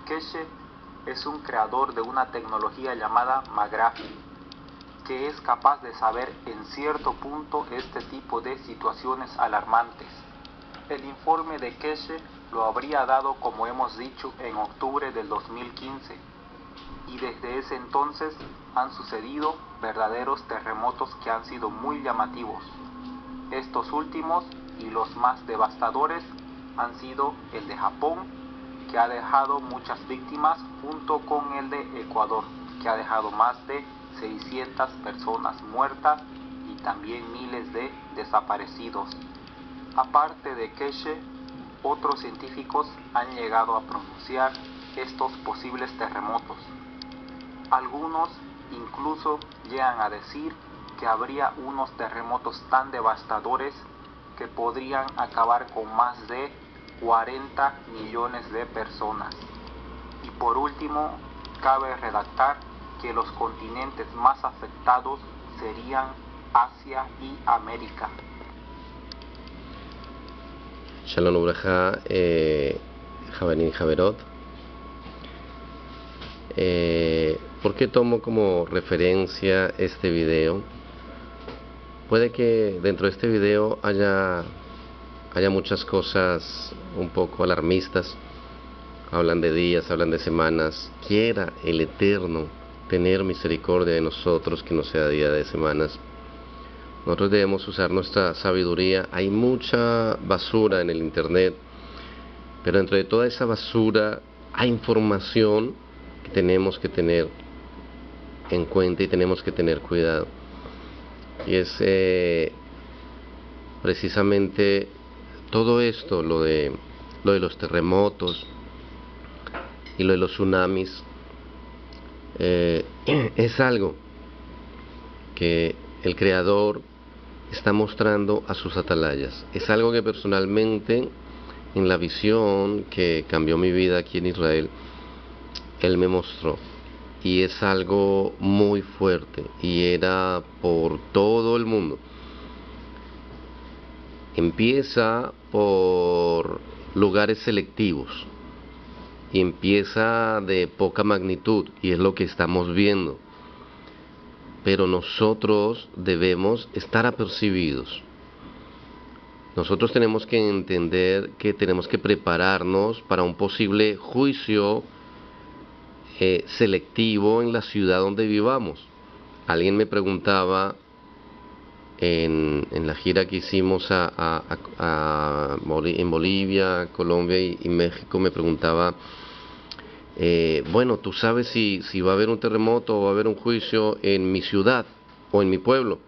Keshe es un creador de una tecnología llamada McGrath, que es capaz de saber en cierto punto este tipo de situaciones alarmantes. El informe de Keshe lo habría dado, como hemos dicho, en octubre del 2015, y desde ese entonces han sucedido verdaderos terremotos que han sido muy llamativos. Estos últimos y los más devastadores han sido el de Japón, que ha dejado muchas víctimas, junto con el de Ecuador, que ha dejado más de 600 personas muertas y también miles de desaparecidos. Aparte de Keshe, otros científicos han llegado a pronunciar estos posibles terremotos. Algunos incluso llegan a decir que habría unos terremotos tan devastadores que podrían acabar con más de 40 millones de personas. Y por último, cabe redactar que los continentes más afectados serían Asia y América. Shalom Ubraja, Javerín Javerot. ¿Por qué tomo como referencia este video? Puede que dentro de este video haya muchas cosas un poco alarmistas. Hablan de días, hablan de semanas. Quiera el Eterno tener misericordia de nosotros, que no sea día de semanas. Nosotros debemos usar nuestra sabiduría. Hay mucha basura en el internet, pero dentro de toda esa basura hay información que tenemos que tener en cuenta y tenemos que tener cuidado. Y es precisamente todo esto, lo de los terremotos y lo de los tsunamis, es algo que el Creador está mostrando a sus atalayas. Es algo que personalmente, en la visión que cambió mi vida aquí en Israel, Él me mostró. Y es algo muy fuerte, y era por todo el mundo. Empieza por lugares selectivos y empieza de poca magnitud, y es lo que estamos viendo. Pero nosotros debemos estar apercibidos. Nosotros tenemos que entender que tenemos que prepararnos para un posible juicio selectivo en la ciudad donde vivamos. Alguien me preguntaba en la gira que hicimos en Bolivia, Colombia y México, me preguntaba, bueno, ¿tú sabes si va a haber un terremoto o va a haber un juicio en mi ciudad o en mi pueblo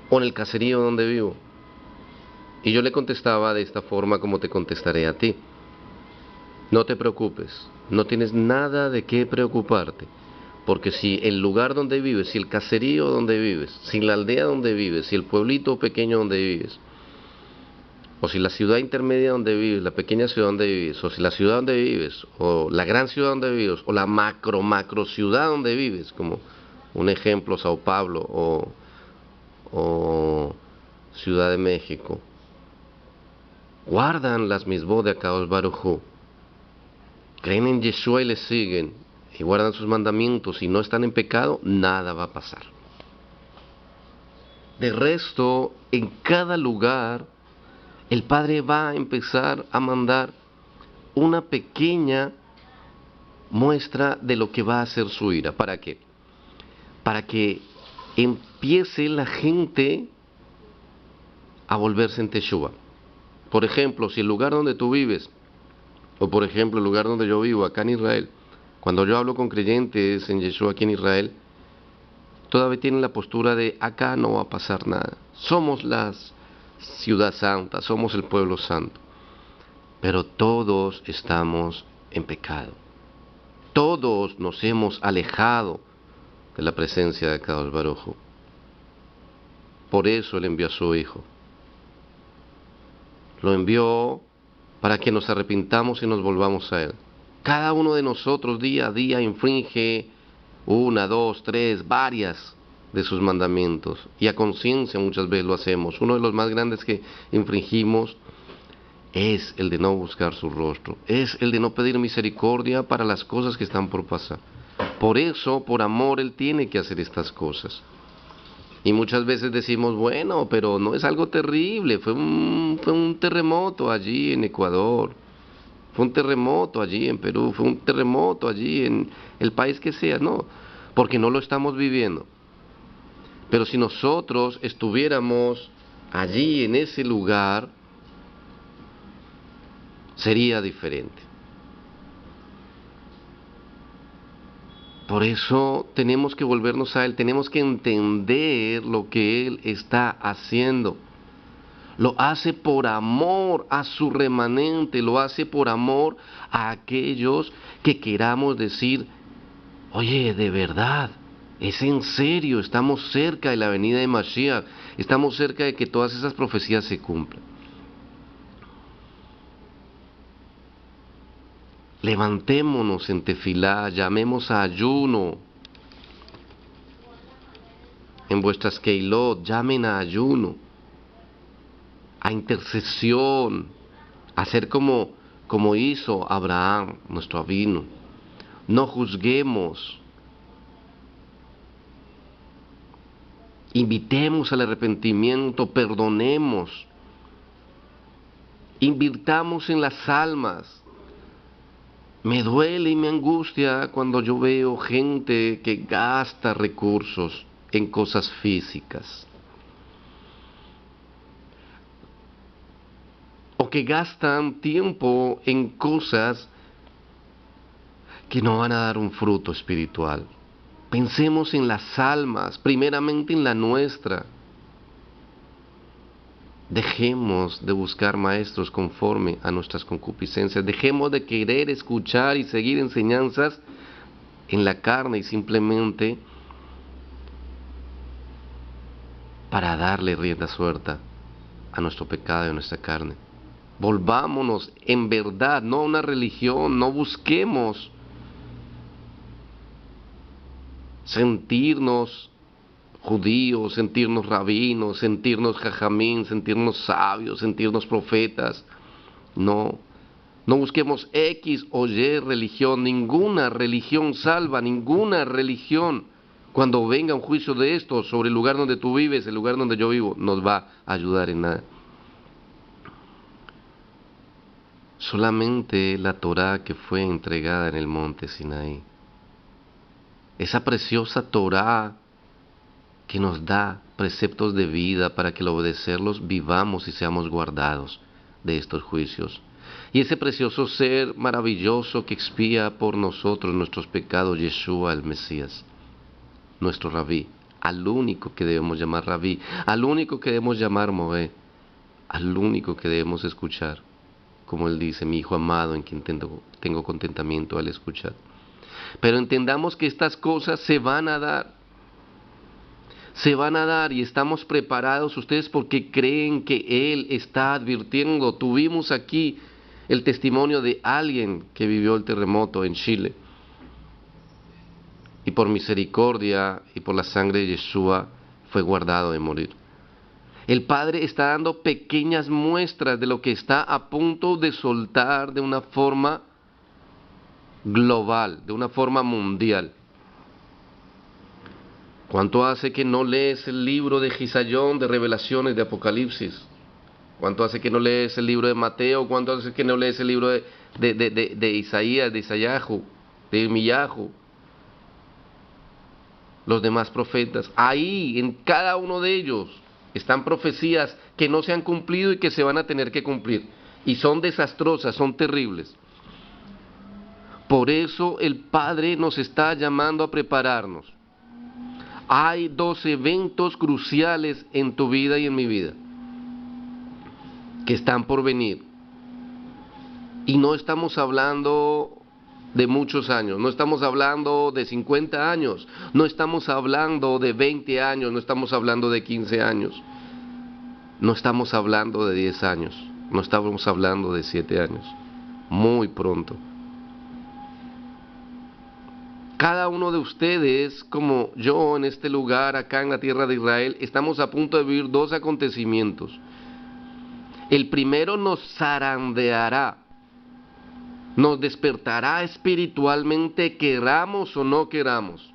o en el caserío donde vivo? Y yo le contestaba de esta forma como te contestaré a ti: no te preocupes, no tienes nada de qué preocuparte, porque si el lugar donde vives, si el caserío donde vives, si la aldea donde vives, si el pueblito pequeño donde vives, o si la ciudad intermedia donde vives, la pequeña ciudad donde vives, o si la ciudad donde vives, o la gran ciudad donde vives, o la macro ciudad donde vives, como un ejemplo Sao Paulo o Ciudad de México, guardan las misbot de Akadosh Baruj Hu, creen en Yeshua y le siguen, y guardan sus mandamientos y no están en pecado, nada va a pasar. De resto, en cada lugar, el Padre va a empezar a mandar una pequeña muestra de lo que va a ser su ira. ¿Para qué? Para que empiece la gente a volverse en Teshuvah. Por ejemplo, si el lugar donde tú vives, o por ejemplo el lugar donde yo vivo, acá en Israel, cuando yo hablo con creyentes en Yeshua aquí en Israel, todavía tienen la postura de acá no va a pasar nada. Somos la ciudad santa, somos el pueblo santo. Pero todos estamos en pecado. Todos nos hemos alejado de la presencia de Akadosh Baruj Hu. Por eso Él envió a su Hijo. Lo envió para que nos arrepintamos y nos volvamos a Él. Cada uno de nosotros día a día infringe una, dos, tres, varias de sus mandamientos, y a conciencia muchas veces lo hacemos. Uno de los más grandes que infringimos es el de no buscar su rostro, es el de no pedir misericordia para las cosas que están por pasar. Por eso, por amor, Él tiene que hacer estas cosas. Y muchas veces decimos, bueno, pero no es algo terrible, fue un terremoto allí en Ecuador, fue un terremoto allí en Perú, fue un terremoto allí en el país que sea, no, porque no lo estamos viviendo. Pero si nosotros estuviéramos allí en ese lugar, sería diferente. Por eso tenemos que volvernos a Él, tenemos que entender lo que Él está haciendo. Lo hace por amor a su remanente, lo hace por amor a aquellos que queramos decir, oye, de verdad, es en serio, estamos cerca de la venida de Mashiach, estamos cerca de que todas esas profecías se cumplan. Levantémonos en tefilá, llamemos a ayuno. En vuestras keilot, llamen a ayuno, a intercesión, a hacer como hizo Abraham, nuestro abino. No juzguemos. Invitemos al arrepentimiento, perdonemos. Invirtamos en las almas. Me duele y me angustia cuando yo veo gente que gasta recursos en cosas físicas. O que gastan tiempo en cosas que no van a dar un fruto espiritual. Pensemos en las almas, primeramente en la nuestra. Dejemos de buscar maestros conforme a nuestras concupiscencias. Dejemos de querer escuchar y seguir enseñanzas en la carne y simplemente para darle rienda suelta a nuestro pecado y a nuestra carne. Volvámonos en verdad, no a una religión, no busquemos sentirnos judíos, sentirnos rabinos, sentirnos jajamín, sentirnos sabios, sentirnos profetas. No, no busquemos X o Y religión, ninguna religión salva, ninguna religión. Cuando venga un juicio de esto sobre el lugar donde tú vives, el lugar donde yo vivo, nos va a ayudar en nada. Solamente la Torá que fue entregada en el monte Sinaí, esa preciosa Torá que nos da preceptos de vida para que al obedecerlos vivamos y seamos guardados de estos juicios. Y ese precioso ser maravilloso que expía por nosotros nuestros pecados, Yeshua el Mesías, nuestro Rabí, al único que debemos llamar Rabí, al único que debemos llamar Moé, al único que debemos escuchar, como él dice, mi hijo amado en quien tengo contentamiento al escuchar. Pero entendamos que estas cosas se van a dar y estamos preparados ustedes porque creen que Él está advirtiendo. Tuvimos aquí el testimonio de alguien que vivió el terremoto en Chile y por misericordia y por la sangre de Yeshua fue guardado de morir. El Padre está dando pequeñas muestras de lo que está a punto de soltar de una forma global, de una forma mundial. ¿Cuánto hace que no lees el libro de Gisayón, de Revelaciones, de Apocalipsis? ¿Cuánto hace que no lees el libro de Mateo? ¿Cuánto hace que no lees el libro de Isaías, de Isayahu, de Irmiyahu? Los demás profetas. Ahí, en cada uno de ellos, están profecías que no se han cumplido y que se van a tener que cumplir. Y son desastrosas, son terribles. Por eso el Padre nos está llamando a prepararnos. Hay 2 eventos cruciales en tu vida y en mi vida que están por venir. Y no estamos hablando de muchos años, no estamos hablando de 50 años, no estamos hablando de 20 años, no estamos hablando de 15 años, no estamos hablando de 10 años, no estamos hablando de 7 años, muy pronto. Cada uno de ustedes, como yo en este lugar, acá en la tierra de Israel, estamos a punto de vivir 2 acontecimientos. El primero nos zarandeará, nos despertará espiritualmente, queramos o no queramos.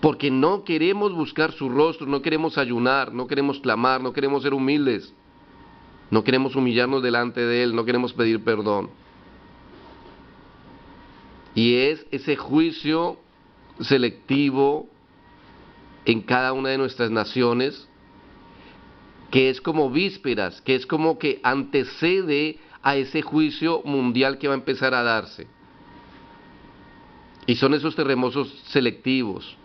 Porque no queremos buscar su rostro, no queremos ayunar, no queremos clamar, no queremos ser humildes, no queremos humillarnos delante de Él, no queremos pedir perdón. Y es ese juicio selectivo en cada una de nuestras naciones, que es como vísperas, que es como que antecede a ese juicio mundial que va a empezar a darse. Y son esos terremotos selectivos.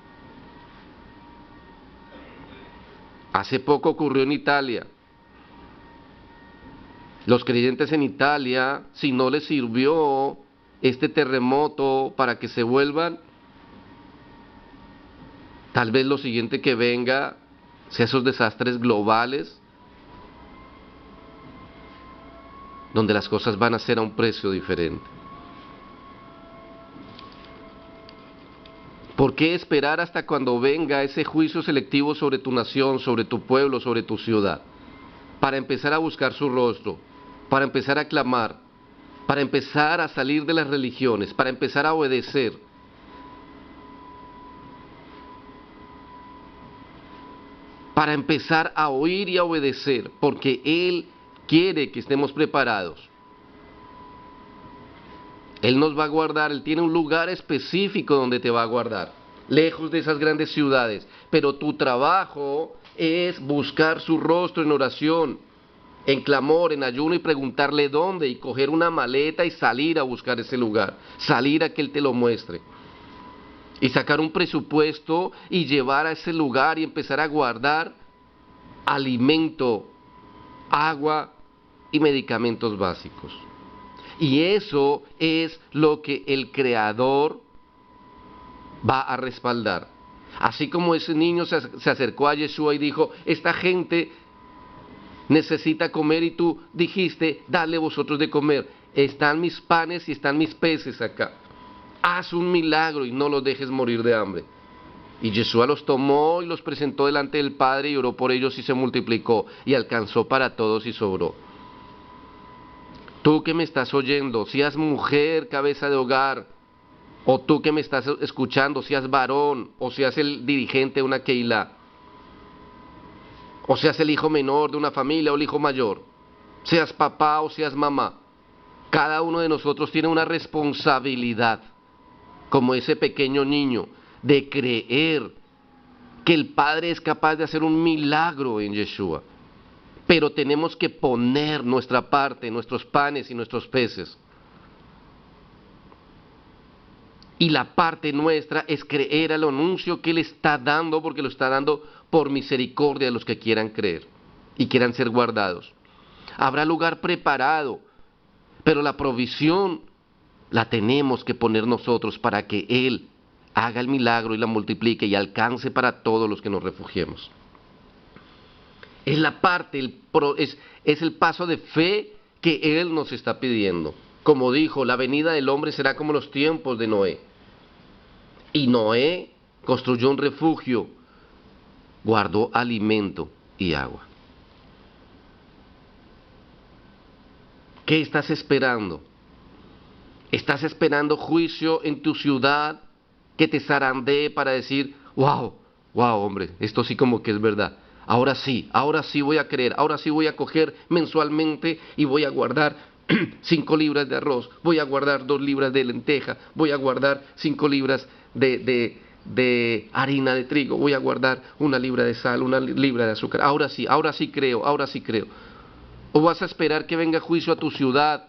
Hace poco ocurrió en Italia. Los creyentes en Italia, si no les sirvió este terremoto para que se vuelvan, tal vez lo siguiente que venga sea esos desastres globales, donde las cosas van a ser a un precio diferente. ¿Por qué esperar hasta cuando venga ese juicio selectivo sobre tu nación, sobre tu pueblo, sobre tu ciudad? Para empezar a buscar su rostro, para empezar a clamar, para empezar a salir de las religiones, para empezar a obedecer. Para empezar a oír y a obedecer, porque Él quiere que estemos preparados. Él nos va a guardar, Él tiene un lugar específico donde te va a guardar, lejos de esas grandes ciudades, pero tu trabajo es buscar su rostro en oración, en clamor, en ayuno y preguntarle dónde, y coger una maleta y salir a buscar ese lugar, salir a que Él te lo muestre. Y sacar un presupuesto y llevar a ese lugar y empezar a guardar alimento, agua y medicamentos básicos. Y eso es lo que el Creador va a respaldar. Así como ese niño se acercó a Yeshua y dijo, esta gente necesita comer, y tú dijiste, dale vosotros de comer. Están mis panes y están mis peces acá. Haz un milagro y no los dejes morir de hambre. Y Yeshua los tomó y los presentó delante del Padre y oró por ellos y se multiplicó y alcanzó para todos y sobró. Tú que me estás oyendo, seas mujer, cabeza de hogar, o tú que me estás escuchando, seas varón, o seas el dirigente de una Keilah, o seas el hijo menor de una familia o el hijo mayor, seas papá o seas mamá, cada uno de nosotros tiene una responsabilidad, como ese pequeño niño, de creer que el Padre es capaz de hacer un milagro en Yeshua. Pero tenemos que poner nuestra parte, nuestros panes y nuestros peces. Y la parte nuestra es creer al anuncio que Él está dando, porque lo está dando por misericordia de los que quieran creer y quieran ser guardados. Habrá lugar preparado, pero la provisión la tenemos que poner nosotros para que Él haga el milagro y la multiplique y alcance para todos los que nos refugiemos. Es la parte, es el paso de fe que Él nos está pidiendo. Como dijo, la venida del hombre será como los tiempos de Noé. Y Noé construyó un refugio, guardó alimento y agua. ¿Qué estás esperando? ¿Estás esperando juicio en tu ciudad que te zarandee para decir, wow, hombre, esto sí como que es verdad? Ahora sí voy a creer, ahora sí voy a coger mensualmente y voy a guardar 5 libras de arroz, voy a guardar 2 libras de lenteja, voy a guardar 5 libras de harina de trigo, voy a guardar 1 libra de sal, 1 libra de azúcar. Ahora sí creo. O vas a esperar que venga juicio a tu ciudad,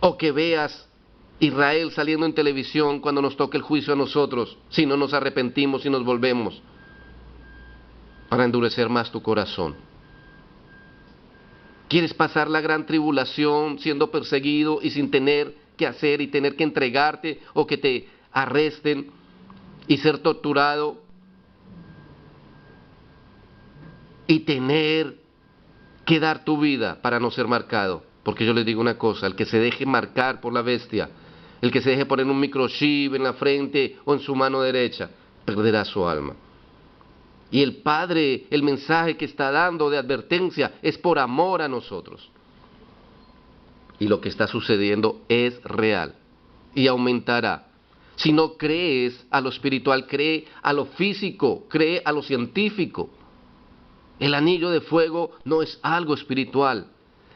o que veas Israel saliendo en televisión cuando nos toque el juicio a nosotros, si no nos arrepentimos y nos volvemos, para endurecer más tu corazón. ¿Quieres pasar la gran tribulación siendo perseguido y sin tener que hacer y tener que entregarte o que te arresten y ser torturado y tener que dar tu vida para no ser marcado? Porque yo les digo una cosa, el que se deje marcar por la bestia, el que se deje poner un microchip en la frente o en su mano derecha, perderá su alma. Y el Padre, el mensaje que está dando de advertencia es por amor a nosotros. Y lo que está sucediendo es real y aumentará. Si no crees a lo espiritual, cree a lo físico, cree a lo científico. El anillo de fuego no es algo espiritual,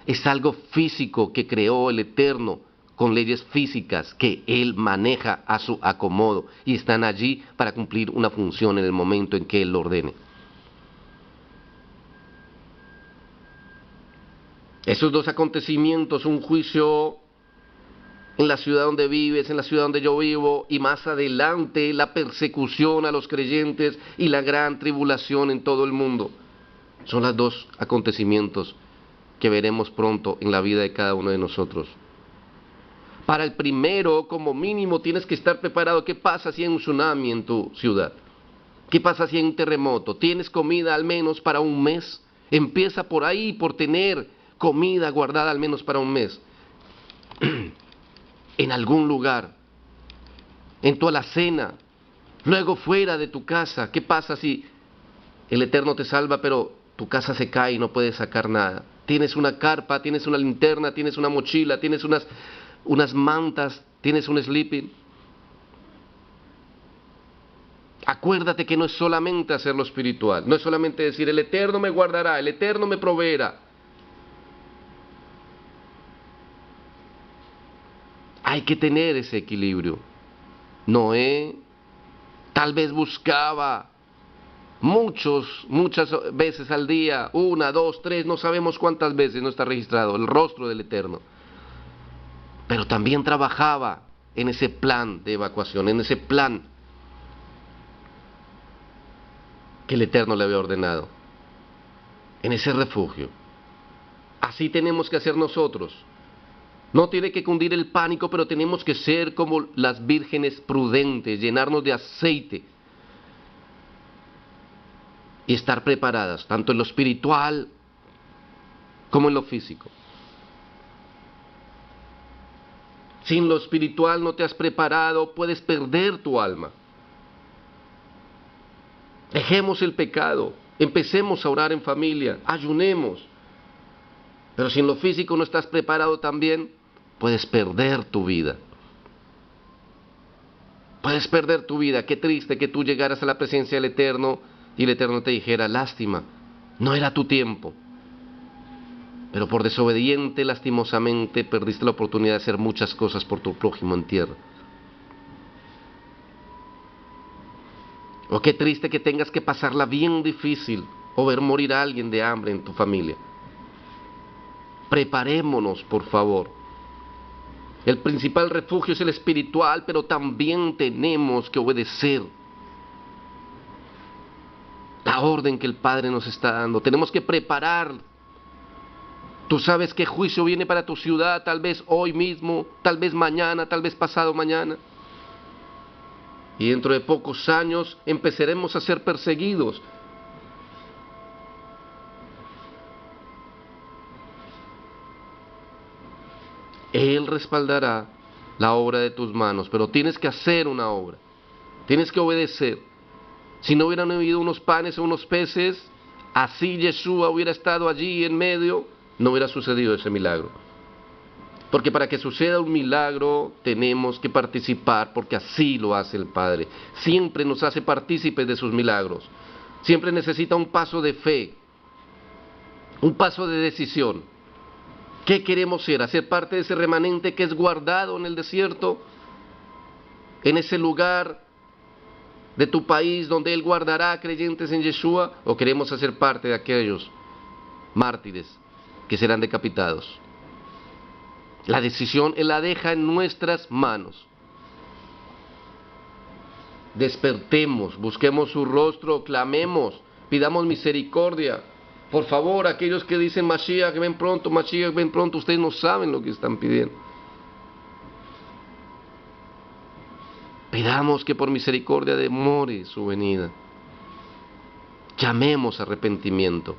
es algo físico que creó el Eterno con leyes físicas que Él maneja a su acomodo y están allí para cumplir una función en el momento en que Él lo ordene. Esos dos acontecimientos, un juicio en la ciudad donde vives, en la ciudad donde yo vivo, y más adelante la persecución a los creyentes y la gran tribulación en todo el mundo, son los dos acontecimientos que veremos pronto en la vida de cada uno de nosotros. Para el primero, como mínimo, tienes que estar preparado. ¿Qué pasa si hay un tsunami en tu ciudad? ¿Qué pasa si hay un terremoto? ¿Tienes comida al menos para un mes? Empieza por ahí, por tener comida guardada al menos para un mes. En algún lugar, en tu alacena, luego fuera de tu casa. ¿Qué pasa si el Eterno te salva, pero tu casa se cae y no puedes sacar nada? Tienes una carpa, tienes una linterna, tienes una mochila, tienes unas mantas, tienes un sleeping. Acuérdate que no es solamente hacer lo espiritual, no es solamente decir el Eterno me guardará, el Eterno me proveerá. Hay que tener ese equilibrio. Noé tal vez buscaba muchas veces al día, 1, 2, 3, no sabemos cuántas veces, no está registrado, el rostro del Eterno. Pero también trabajaba en ese plan de evacuación, en ese plan que el Eterno le había ordenado, en ese refugio. Así tenemos que hacer nosotros. No tiene que cundir el pánico, pero tenemos que ser como las vírgenes prudentes, llenarnos de aceite y estar preparadas, tanto en lo espiritual como en lo físico. Si en lo espiritual no te has preparado, puedes perder tu alma. Dejemos el pecado, empecemos a orar en familia, ayunemos. Pero si en lo físico no estás preparado también, puedes perder tu vida. Puedes perder tu vida. Qué triste que tú llegaras a la presencia del Eterno y el Eterno te dijera, lástima, no era tu tiempo. Pero por desobediente, lastimosamente, perdiste la oportunidad de hacer muchas cosas por tu prójimo en tierra. O qué triste que tengas que pasarla bien difícil o ver morir a alguien de hambre en tu familia. Preparémonos, por favor. El principal refugio es el espiritual, pero también tenemos que obedecer la orden que el Padre nos está dando. Tenemos que preparar. Tú sabes qué juicio viene para tu ciudad, tal vez hoy mismo, tal vez mañana, tal vez pasado mañana. Y dentro de pocos años empezaremos a ser perseguidos. Él respaldará la obra de tus manos, pero tienes que hacer una obra. Tienes que obedecer. Si no hubieran habido unos panes o unos peces, así Yeshua hubiera estado allí en medio, no hubiera sucedido ese milagro. Porque para que suceda un milagro tenemos que participar, porque así lo hace el Padre. Siempre nos hace partícipes de sus milagros. Siempre necesita un paso de fe, un paso de decisión. ¿Qué queremos ser? ¿Hacer parte de ese remanente que es guardado en el desierto? ¿En ese lugar de tu país donde Él guardará creyentes en Yeshua? ¿O queremos hacer parte de aquellos mártires que serán decapitados? La decisión Él la deja en nuestras manos. Despertemos, busquemos su rostro, clamemos, pidamos misericordia. Por favor, aquellos que dicen Mashiach, ven pronto, ustedes no saben lo que están pidiendo. Pidamos que por misericordia demore su venida. Llamemos arrepentimiento.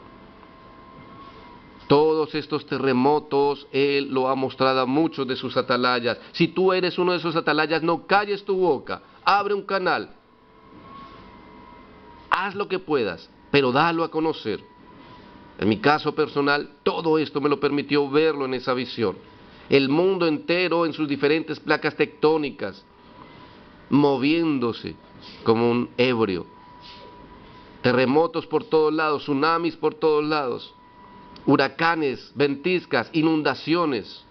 Todos estos terremotos, Él lo ha mostrado a muchos de sus atalayas. Si tú eres uno de esos atalayas, no calles tu boca, abre un canal. haz lo que puedas, pero dalo a conocer. En mi caso personal, todo esto me lo permitió verlo en esa visión. El mundo entero en sus diferentes placas tectónicas, moviéndose como un ebrio. Terremotos por todos lados, tsunamis por todos lados, huracanes, ventiscas, inundaciones.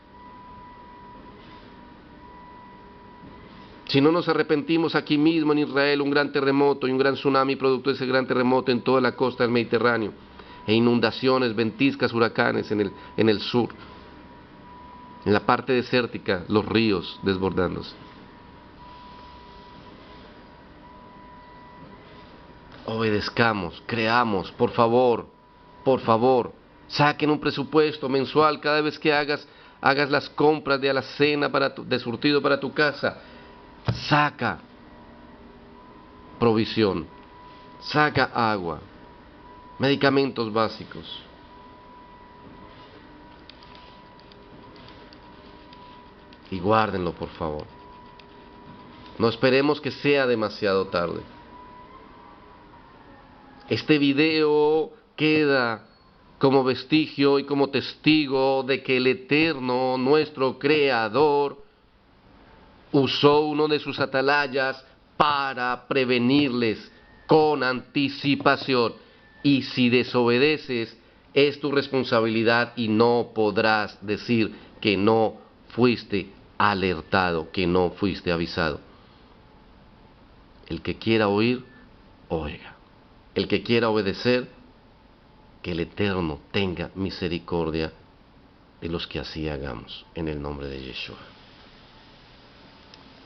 Si no nos arrepentimos aquí mismo en Israel, un gran terremoto y un gran tsunami producto de ese gran terremoto en toda la costa del Mediterráneo, e inundaciones, ventiscas, huracanes en el sur, en la parte desértica, los ríos desbordándose. Obedezcamos, creamos, por favor, saquen un presupuesto mensual cada vez que hagas las compras de alacena de surtido para tu casa. Saca provisión, saca agua, medicamentos básicos. Y guárdenlo, por favor. No esperemos que sea demasiado tarde. Este video queda como vestigio y como testigo de que el Eterno, nuestro Creador, usó uno de sus atalayas para prevenirles con anticipación. Y si desobedeces, es tu responsabilidad y no podrás decir que no fuiste alertado, que no fuiste avisado. El que quiera oír, oiga. El que quiera obedecer, que el Eterno tenga misericordia de los que así hagamos, en el nombre de Yeshua.